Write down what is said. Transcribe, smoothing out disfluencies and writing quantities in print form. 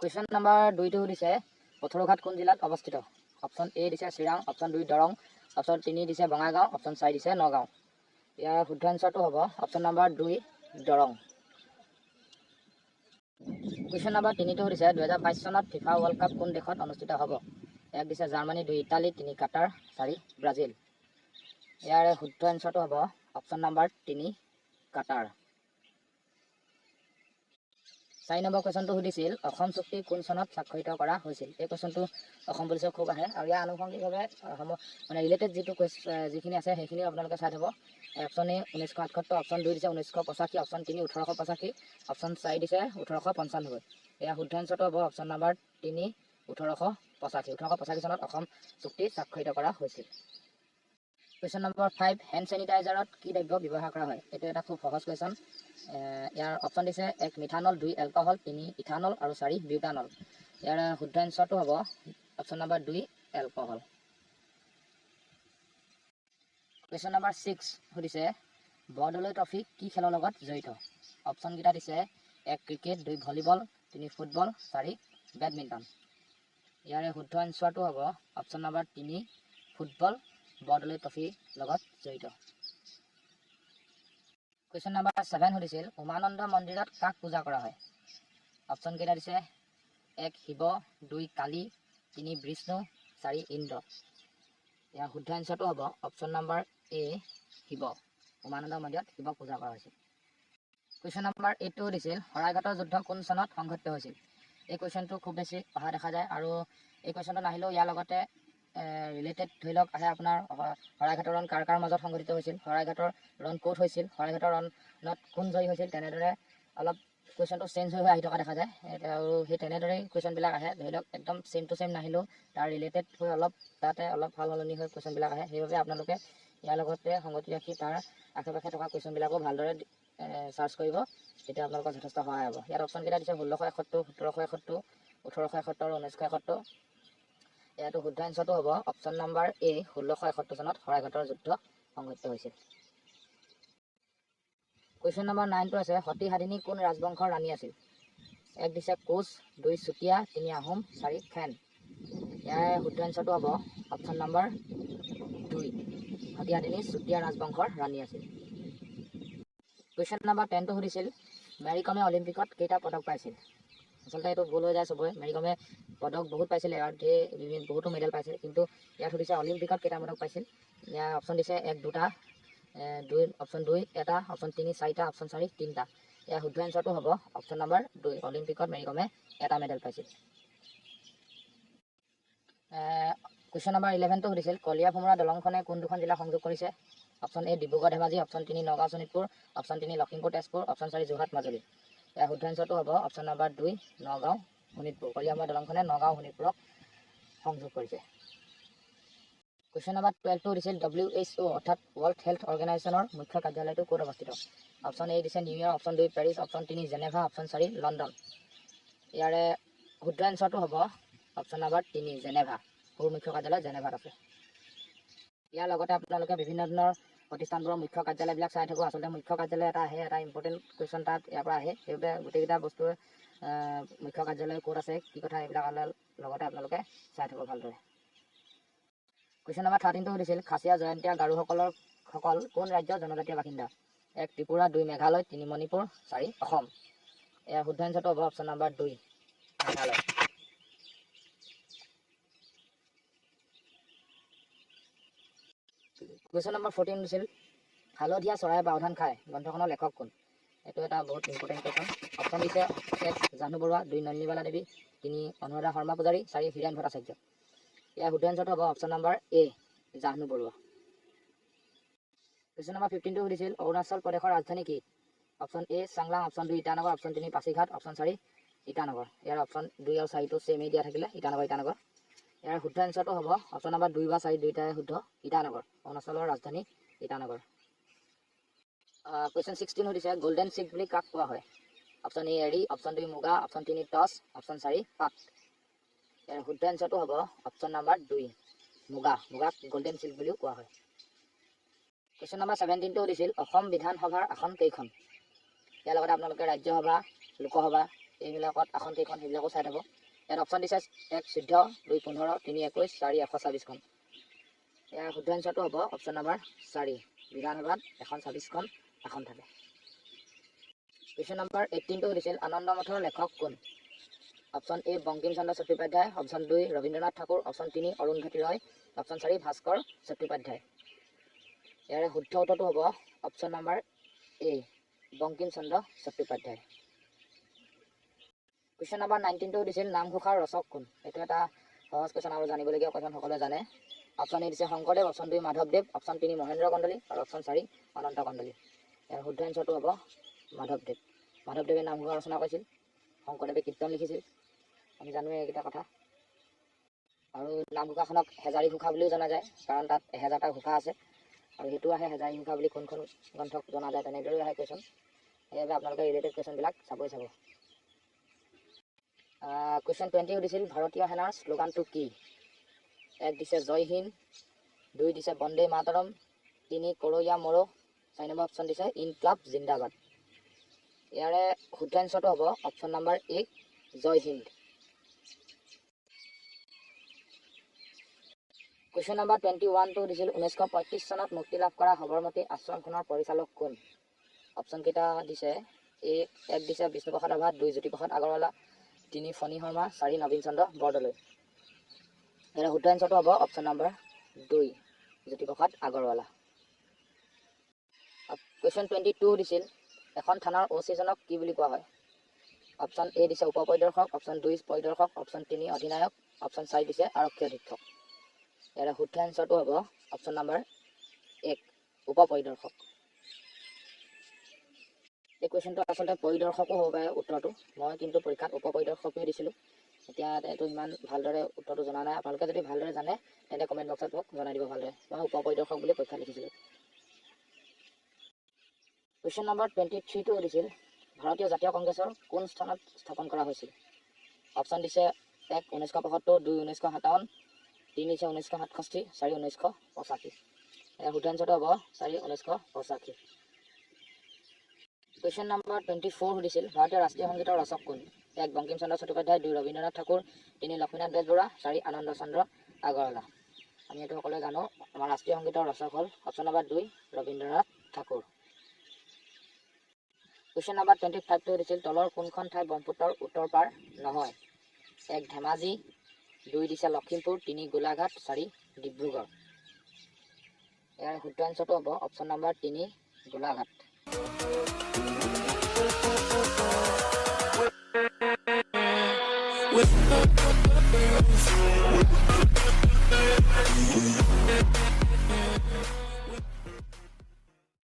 Question number 2টো সুধিছে পথৰুঘাট কোন জিলাত অৱস্থিত? অপশ্যন এ দিছে চিৰাং, অপশ্যন 2 দৰং, অপশ্যন 3 দিছে বঙাইগাঁও, অপশ্যন 4 দিছে নগাঁও। ইয়াৰ শুদ্ধ এনচাৰটো হ'ব option number 2 Darrang. Question number 3টো সুধিছে 2022 চনত ফিফা ৱৰ্ল্ড কাপ কোন দেশত অনুষ্ঠিত হ'ব? 1 দিছে জাৰ্মানী, 2 ইটালী, 3 কাটাৰ, 4 ব্ৰাজিল। ইয়াৰ শুদ্ধ এনচাৰটো হ'ব অপশ্যন নম্বৰ 3 কাটাৰ। 4 নম্বৰ কুৱেশ্যনটো সুধিছিল অসম চুক্তি কোন চনত স্বাক্ষৰিত কৰা হৈছিল? এই কুৱেশ্যনটো অসম পুলিচৰ খুব আহে আৰু ইয়াৰ আনুষংগিকভাৱে মানে ৰিলেটেড যিখিনি আছে সেইখিনি আপোনালোকে চাই থ'ব। অপশ্যন এ 1978, অপশ্যন 2 দিছে 1985, অপশ্যন 3 1885, অপশ্যন 4 দিছে 1895। ইয়াৰ শুদ্ধ এনচাৰটো হ'ব অপশ্যন নম্বৰ 3 1885। 1885 চনত অসম চুক্তি স্বাক্ষৰিত কৰা হৈছিল। কুৱেশ্যন নম্বৰ 5 হেণ্ড চেনিটাইজাৰত কি দ্ৰব্য ব্যৱহাৰ কৰা হয়? এইটো এটা খুব সহজ কুৱেশ্যন। ইয়াৰ অপশ্যন দিছে 1 মিথানল, 2 এলকহল, 3 ইথানল আৰু 4 বিউটানল। ইয়াৰ শুদ্ধ এনচাৰটো হ'ব option number 2 alcohol. Question number 6 সুধিছে বৰদলৈ ট্ৰফি কি খেলৰ লগত জড়িত? অপশ্যনকেইটা দিছে 1 ক্ৰিকেট, 2 ভলীবল, 3 ফুটবল, 4 বেডমিণ্টন। ইয়াৰে শুদ্ধ এনচাৰটো হ'ব অপশ্যন নম্বৰ 3 ফুটবল বৰদলৈ ট্ৰফিৰ লগত জড়িত। কুৱেশ্যন নম্বৰ 7 সুধিছিল উমানন্দ মন্দিৰত কাক পূজা কৰা হয়? অপশ্যনকেইটা দিছে 1 শিৱ, 2 কালী, 3 বিষ্ণু, 4 ইন্দ্ৰ। ইয়াৰ শুদ্ধ এনচাৰটো হ'ব অপশ্যন নম্বৰ এ শিৱ। উমানন্দ মন্দিৰত শিৱক পূজা কৰা হৈছিল। কুৱেশ্যন নম্বৰ 8টো সুধিছিল শৰাইঘাটৰ যুদ্ধ কোন চনত সংঘটিত হৈছিল? এই কুৱেশ্যনটো খুব বেছি অহা দেখা যায় আৰু এই কুৱেশ্যনটো নাহিলেও ইয়াৰ লগতে ৰিলেটেড ধৰি লওক আহে আপোনাৰ শৰাইঘাটৰ ৰণ কাৰ কাৰ মাজত সংঘটিত হৈছিল, শৰাইঘাটৰ ৰণ ক'ত হৈছিল, শৰাইঘাটৰ ৰণত কোন জয়ী হৈছিল, তেনেদৰে অলপ কুৱেশ্যনটো চেঞ্জ হৈ আহি থকা দেখা যায় আৰু সেই তেনেদৰেই কুৱেশ্যনবিলাক আহে। ধৰি লওক একদম চেম টু চেম নাহিলেও তাৰ ৰিলেটেড হৈ অলপ তাতে অলপ ভাল সলনি হৈ কুৱেশ্যনবিলাক আহে। সেইবাবে আপোনালোকে ইয়াৰ লগতে সংগতি ৰাখি তাৰ আশে পাশে থকা কুৱেশ্যনবিলাকো ভালদৰে চাৰ্চ কৰিব, তেতিয়া আপোনালোকৰ যথেষ্ট সহায় হ'ব। ইয়াত অপশ্যনকেইটা দিছে 1671, 1771, 1871 আৰু 1971। ইয়াতো শুদ্ধ এনচাৰটো হ'ব অপশ্যন নম্বৰ এ 1671 চনত শৰাইঘাটৰ যুদ্ধ সংঘটিত হৈছিল। কুৱেশ্যন নম্বৰ 9টো আছে সতী সাধিনী কোন ৰাজবংশৰ ৰাণী আছিল? 1 দিছে কোচ, 2 চুতীয়া, 3 আহোম, 4 খেন। ইয়াৰ শুদ্ধ এনচাৰটো হ'ব অপশ্যন নম্বৰ 2 সতী সাধিনী চুতীয়া ৰাজবংশৰ ৰাণী আছিল। কুৱেশ্যন নম্বৰ 10টো সুধিছিল মেৰী কমে অলিম্পিকত কেইটা পদক পাইছিল? আচলতে এইটো ভুল হৈ যায় চবৰে। মেৰী কমে পদক বহুত পাইছিল, এবাৰ বহুতো মেডেল পাইছিল, কিন্তু ইয়াত সুধিছে অলিম্পিকত কেইটা পদক পাইছিল। ইয়াৰ অপশ্যন দিছে 1 2টা, 2 অপশ্যন 2 এটা, অপশ্যন 3 4টা, অপশ্যন 4 3টা। ইয়াৰ শুদ্ধ এনচাৰটো হ'ব অপশ্যন নম্বৰ 2 অলিম্পিকত মেৰী কমে এটা মেডেল পাইছিল। কুৱেশ্যন নম্বৰ 11টো সুধিছিল কলীয়া ভোমোৰা দলংখনে কোন দুখন জিলা সংযোগ কৰিছে? Option A Dibrugarh Dhemaji, option 3 Nagaon Sonitpur, option 3 Lakhimpur Tezpur, option 4 Jorhat Majuli. ইয়াৰ শুদ্ধ এনচাৰটো হ'ব অপশ্যন নম্বৰ 2 নগাঁও শোণিতপুৰ। কলীয়া ভোমোৰা দলংখনে নগাঁও শোণিতপুৰক সংযোগ কৰিছে। কুৱেশ্যন নম্বৰ 12টো সুধিছিল WHO অৰ্থাৎ ৱৰ্ল্ড হেল্থ অৰ্গেনাইজেশ্যনৰ মুখ্য কাৰ্যালয়টো ক'ত অৱস্থিত? অপশ্যন এ দিছে New York, option 2 Paris, option 3 Geneva, option 4 London. ইয়াৰে শুদ্ধ এনচাৰটো হ'ব অপশ্যন নম্বৰ 3 জেনেভা। সৰু মুখ্য কাৰ্যালয় জেনেভাত আছে। ইয়াৰ লগতে আপোনালোকে বিভিন্ন ধৰণৰ প্ৰতিষ্ঠানবোৰৰ মুখ্য কাৰ্যালয়বিলাক চাই থাকোঁ। আচলতে মুখ্য কাৰ্যালয় এটা আহে, এটা ইম্পৰ্টেণ্ট কুৱেশ্যন তাত ইয়াৰ পৰা আহে। সেইবাবে গোটেইকেইটা বস্তুৰ মুখ্য কাৰ্যালয় ক'ত আছে, কি কথা, এইবিলাক লগতে আপোনালোকে চাই থাকোঁ ভালদৰে। কুৱেশ্যন নম্বৰ 13টো সুধিছিল খাচীয়া জয়ন্তীয়া গাৰোসকল কোন ৰাজ্যৰ জনজাতীয় বাসিন্দা? 1 ত্ৰিপুৰা, 2 মেঘালয়, 3 মণিপুৰ, 4 অসম। ইয়াৰ শুদ্ধ এনচাৰটো হ'ব option number 2 Meghalaya. Question number 14 দিছিল হালধীয়া চৰাই বাওধান খায় গ্ৰন্থখনৰ লেখক কোন? এইটো এটা বহুত ইম্পৰ্টেণ্ট কুৱেশ্যন। অপশ্যন দিছে 1 জাহ্নু বৰুৱা, 2 নলিনীবালা দেৱী, 3 অনুৰাধা শৰ্মা পূজাৰী, 4 হীৰেণ ভট্টাচাৰ্য। ইয়াৰ শুদ্ধ এনচাৰটো হ'ব অপশ্যন নম্বৰ এ জাহ্নু বৰুৱা। কুৱেশ্যন নম্বৰ 15টো সুধিছিল অৰুণাচল প্ৰদেশৰ ৰাজধানী কি? Option A Changlang, option 2 Itanagar, option 3 Pasighat, option 4 Itanagar. Year option 2 আৰু 4টো চেমেই দিয়া থাকিলে ইটানগৰ। ইয়াৰ শুদ্ধ এনচাৰটো হ'ব অপশ্যন নম্বৰ 2 বা 4 দুয়োটাই শুদ্ধ ইটানগৰ। অৰুণাচলৰ ৰাজধানী ইটানগৰ। কুৱেশ্যন 16 সুধিছে গল্ডেন চিক বুলি কাক কোৱা হয়? অপশ্যন এ এৰী, অপশ্যন 2 মুগা, অপশ্যন 3 টচ, অপশ্যন 4 পাট। ইয়াৰ শুদ্ধ এনচাৰটো হ'ব অপশ্যন নম্বৰ 2 মুগাক গল্ডেন চিল্ক বুলিও কোৱা হয়। কুৱেশ্যন নম্বৰ 17টো সুধিছিল অসম বিধানসভাৰ আসন কেইখন? ইয়াৰ লগতে আপোনালোকে ৰাজ্যসভা, লোকসভা এইবিলাকত আসন কেইখন সেইবিলাকো চাই থ'ব। ইয়াত অপশ্যন দিছে 1 14, 2 15, 3 21, 4 126খন। ইয়াৰ শুদ্ধ এনচাৰটো হ'ব অপশ্যন নম্বৰ 4, বিধানসভাত 126খন আসন থাকে। কুৱেশ্যন নম্বৰ 18টো সুধিছিল আনন্দ মঠৰ লেখক কোন? Option A Bankim Chandra Chattopadhyay, option 2 Rabindranath Thakur, option 3 Arundhati Roy, option 4 Bhaskar Chattopadhyay. ইয়াৰে শুদ্ধ উত্তৰটো হ'ব অপশ্যন নম্বৰ এ বংকিম চন্দ্ৰ চট্টোপাধ্যায়। কুৱেশ্যন নম্বৰ 19টো সুধিছিল নামঘোষাৰ ৰচক কোন? এইটো এটা সহজ কুৱেশ্যন আৰু জানিবলগীয়া কুৱেশ্যন, সকলোৱে জানে। অপশ্যন এ দিছে শংকৰদেৱ, অপশ্যন 2 মাধৱদেৱ, অপশ্যন 3 মহেন্দ্ৰ কন্দলী আৰু অপশ্যন 4 অনন্ত কন্দলী। ইয়াৰ শুদ্ধ এনচাৰটো হ'ব মাধৱদেৱ। মাধৱদেৱে নামঘোষা ৰচনা কৰিছিল, শংকৰদেৱে কীৰ্তন লিখিছিল, আমি জানোৱে এইকেইটা কথা। আৰু নামঘোষাখনক হেজাৰী ঘোষা বুলিও জনা যায়, কাৰণ তাত 1000টা ঘোষা আছে আৰু সেইটো আহে হেজাৰী ঘোষা বুলি কোনখন গ্ৰন্থক জনা যায়, তেনেদৰেই আহে কুৱেশ্যন। সেইবাবে আপোনালোকে ৰিলেটেড কুৱেশ্যনবিলাক চাবই চাব। কুৱেশ্যন 20 সুধিছিল ভাৰতীয় সেনাৰ শ্লোগানটো কি? 1 দিছে জয় হিন্দ, 2 দিছে বন্দে মাতৰম, 3 কৰো ইয়া মৰো, 4 নম্বৰ অপশ্যন দিছে ইনকলাব জিন্দাবাদ। ইয়াৰে শুদ্ধ এনচাৰটো হ'ব অপশ্যন নম্বৰ এ জয় হিন্দ। কুৱেশ্যন নম্বৰ 21টো দিছিল 1935 চনত মুক্তি লাভ কৰা সবৰমতী আশ্ৰমখনৰ পৰিচালক কোন? অপশ্যন কেইটা দিছে 1 দিছে বিষ্ণুপ্ৰসাদ ৰাভা, 2 জ্যোতিপ্ৰসাদ আগৰৱালা, 3 ফণী শৰ্মা, 4 নবীন চন্দ্ৰ বৰদলৈ। ইয়াৰ শুদ্ধ এনচাৰটো হ'ব option number 2 Jyotiprasad Agarwala. Question 22 দিছিল এখন থানাৰ অচিজনক কি বুলি কোৱা হয়? অপশ্যন এ দিছে উপ পৰিদৰ্শক, অপশ্যন 2 পৰিদৰ্শক, অপশ্যন 3 অধিনায়ক, অপশ্যন 4 দিছে আৰক্ষী অধীক্ষক। ইয়াৰ শুদ্ধ এনচাৰটো হ'ব অপশ্যন নম্বৰ 1 উপ পৰিদৰ্শক। এই কুৱেশ্যনটো আচলতে পৰিদৰ্শকো হ'ব পাৰে উত্তৰটো, মই কিন্তু পৰীক্ষাত উপ পৰিদৰ্শকেই দিছিলোঁ। এতিয়া এইটো ইমান ভালদৰে উত্তৰটো জনা নাই, আপোনালোকে যদি ভালদৰে জানে তেন্তে কমেণ্ট বক্সত মোক জনাই দিব ভালদৰে। মই উপ পৰিদৰ্শক বুলি পৰীক্ষাত লিখিছিলোঁ। কুৱেশ্যন নম্বৰ 23টো সুধিছিল ভাৰতীয় জাতীয় কংগ্ৰেছৰ কোন স্থানত স্থাপন কৰা হৈছিল? অপশ্যন দিছে 1 1975, 2 1957, 3 দিছে 1967, 4 1985। ইয়াৰ শুদ্ধ এনচাৰটো হ'ব 4 1985। কুৱেশ্যন নম্বৰ 24 সুধিছিল ভাৰতীয় ৰাষ্ট্ৰীয় সংগীতৰ ৰচক কোন? 1 বংকিম চন্দ্ৰ চট্টোপাধ্যায়, 2 ৰবীন্দ্ৰনাথ ঠাকুৰ, 3 লক্ষ্মীনাথ বেজবৰুৱা, 4 আনন্দ চন্দ্ৰ আগৰৱালা। আমি এইটো সকলোৱে জানো, আমাৰ ৰাষ্ট্ৰীয় সংগীতৰ ৰচক হ'ল option number 2 Rabindranath Thakur. Question number 25টো সুধিছিল তলৰ কোনখন ঠাই ব্ৰহ্মপুত্ৰৰ উত্তৰ পাৰ নহয়? 1 ধেমাজি, 2 দিছে লখিমপুৰ, 3 গোলাঘাট, 4 ডিব্ৰুগড়। ইয়াৰ শুদ্ধ এনচাৰটো হ'ব অপশ্যন নম্বৰ 3 গোলাঘাট।